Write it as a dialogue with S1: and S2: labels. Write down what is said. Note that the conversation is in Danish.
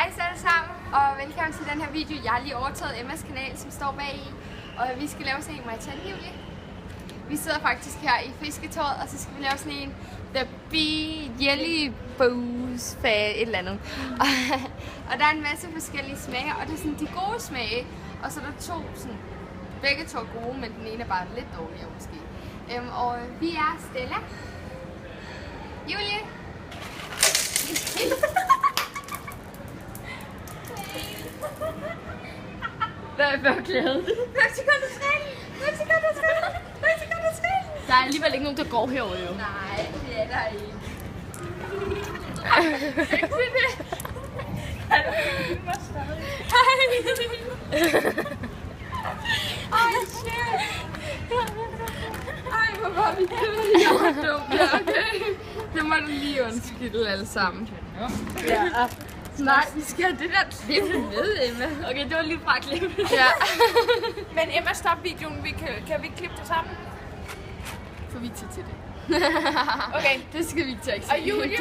S1: Hej så alle sammen, og velkommen til den her video. Jeg har lige overtaget Emmas kanal, som står bag i, og vi skal lave sådan en mig og Julie. Vi sidder faktisk her i fisketåret, og så skal vi lave sådan en The Bee Jelly Booze et eller andet. Og der er en masse forskellige smage, og det er sådan de gode smage, og så er der to sådan, begge to er gode, men den ene er bare lidt dårligere måske. Og vi er Stella, Julie,
S2: Hvad er forklædet? Der er alligevel ikke nogen, der går herovre jo.
S1: Nej, det er der ikke. Ej, shit. Ej, hvor var vi kedelige. Jeg var dum. Ja, okay. Det må du lige undskylde alle sammen.
S2: Ja.
S1: Nej, vi skal have det der klippe med, Emma.
S2: Okay, det var lige fra klippet.
S1: Ja.
S3: Men Emma, stop videoen. Kan vi klippe det sammen?
S1: Får vi tid til det?
S3: Okay.
S1: Det skal vi ikke tage.
S3: Og Julie?